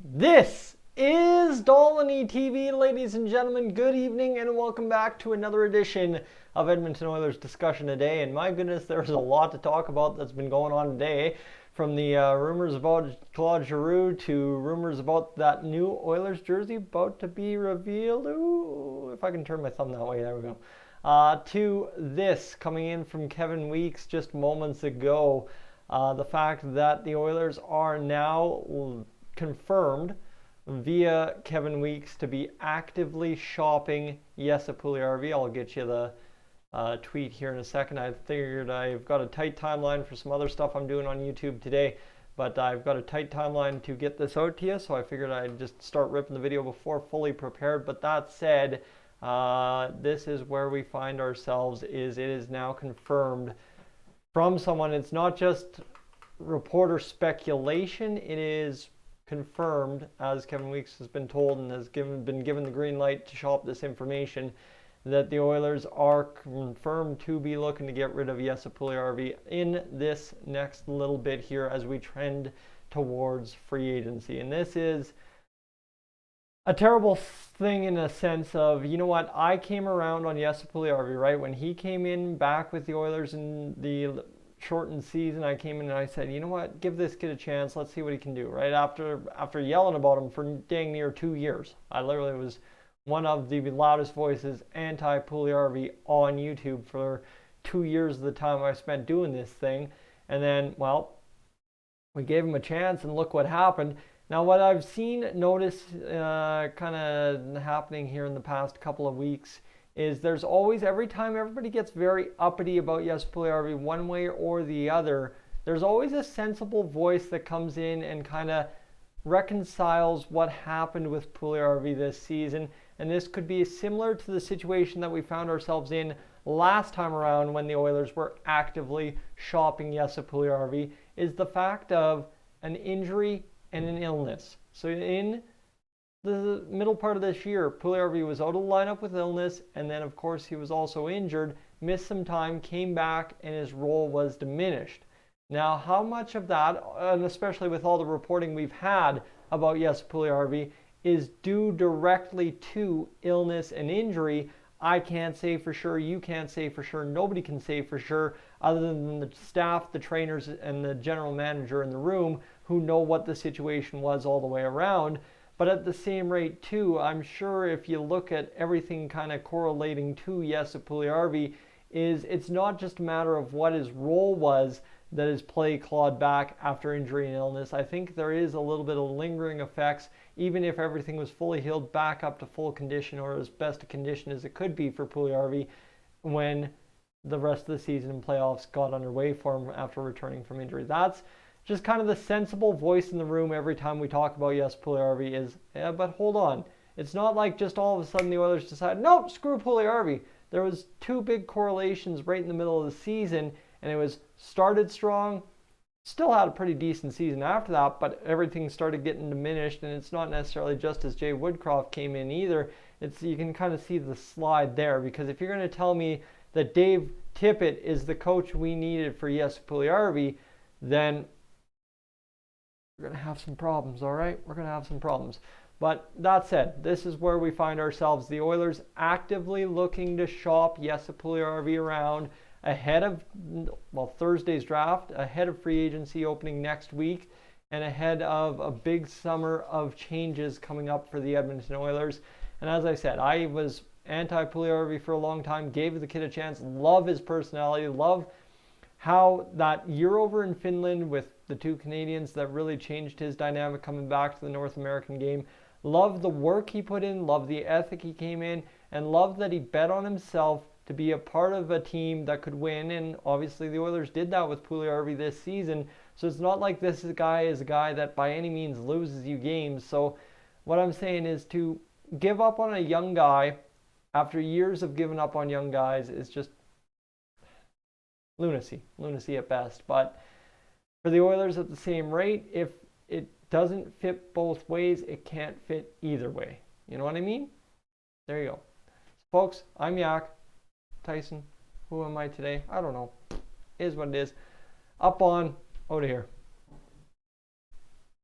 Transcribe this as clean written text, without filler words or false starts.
This is Dolynny TV, ladies and gentlemen. Good evening and welcome back to another edition of Edmonton Oilers Discussion Today. And my goodness, there's a lot to talk about that's been going on today. From the rumors about Claude Giroux to rumors about that new Oilers jersey about to be revealed. Ooh, if I can turn my thumb that way, there we go. To this coming in from Kevin Weeks just moments ago. The fact that the Oilers are now confirmed via Kevin Weeks to be actively shopping Jesse Puljujarvi. I'll get you the tweet here in a second. I figured I've got a tight timeline for some other stuff I'm doing on YouTube today, but I've got a tight timeline to get this out to you, so I figured I'd just start ripping the video before fully prepared. But that said, this is where we find ourselves. It is now confirmed from someone. It's not just reporter speculation, it is confirmed, as Kevin Weeks has been told and has been given the green light to shop this information, that the Oilers are confirmed to be looking to get rid of Jesse Puljujarvi in this next little bit here as we trend towards free agency. And this is a terrible thing in a sense of, you know what, I came around on Jesse Puljujarvi, right? When he came in back with the Oilers in the shortened season, I came in and I said, you know what, give this kid a chance, let's see what he can do, right? After yelling about him for dang near 2 years. I literally was one of the loudest voices anti-Puljujarvi on YouTube for 2 years of the time I spent doing this thing. And then, well, we gave him a chance and look what happened. Now, what I've noticed kind of happening here in the past couple of weeks is there's always, every time everybody gets very uppity about Jesse Puljujarvi one way or the other, there's always a sensible voice that comes in and kind of reconciles what happened with Puljujarvi this season. And this could be similar to the situation that we found ourselves in last time around when the Oilers were actively shopping Jesse Puljujarvi, is the fact of an injury and an illness. So in the middle part of this year, Puljujarvi was out of the lineup with illness, and then of course he was also injured, missed some time, came back, and his role was diminished. Now, how much of that, and especially with all the reporting we've had about Jesse Puljujarvi, is due directly to illness and injury, I can't say for sure, you can't say for sure, nobody can say for sure, other than the staff, the trainers, and the general manager in the room who know what the situation was all the way around. But at the same rate too, I'm sure if you look at everything kind of correlating to Jesse Puljujarvi, it's not just a matter of what his role was that his play clawed back after injury and illness. I think there is a little bit of lingering effects, even if everything was fully healed back up to full condition or as best a condition as it could be for Puljujarvi when the rest of the season and playoffs got underway for him after returning from injury. That's just kind of the sensible voice in the room every time we talk about Jesse Puljujarvi is, yeah, but hold on. It's not like just all of a sudden the Oilers decided, nope, screw Puljujarvi. There was two big correlations right in the middle of the season, and it was started strong, still had a pretty decent season after that, but everything started getting diminished, and it's not necessarily just as Jay Woodcroft came in either. You can kind of see the slide there, because if you're going to tell me that Dave Tippett is the coach we needed for Jesse Puljujarvi, then we're going to have some problems, all right? We're going to have some problems. But that said, this is where we find ourselves. The Oilers actively looking to shop Jesse Puljujarvi around ahead of, well, Thursday's draft, ahead of free agency opening next week, and ahead of a big summer of changes coming up for the Edmonton Oilers. And as I said, I was anti-Puljujarvi for a long time, gave the kid a chance, love his personality, love how that year over in Finland with the two Canadians that really changed his dynamic coming back to the North American game. Love the work he put in, love the ethic he came in, and love that he bet on himself to be a part of a team that could win. And obviously the Oilers did that with Puljujarvi this season. So it's not like this guy is a guy that by any means loses you games. So what I'm saying is to give up on a young guy after years of giving up on young guys is just lunacy at best. But for the Oilers at the same rate, if it doesn't fit both ways, it can't fit either way. You know what I mean? There you go. Folks, I'm Yak. Tyson, who am I today? I don't know. It is what it is. Up on, out of here.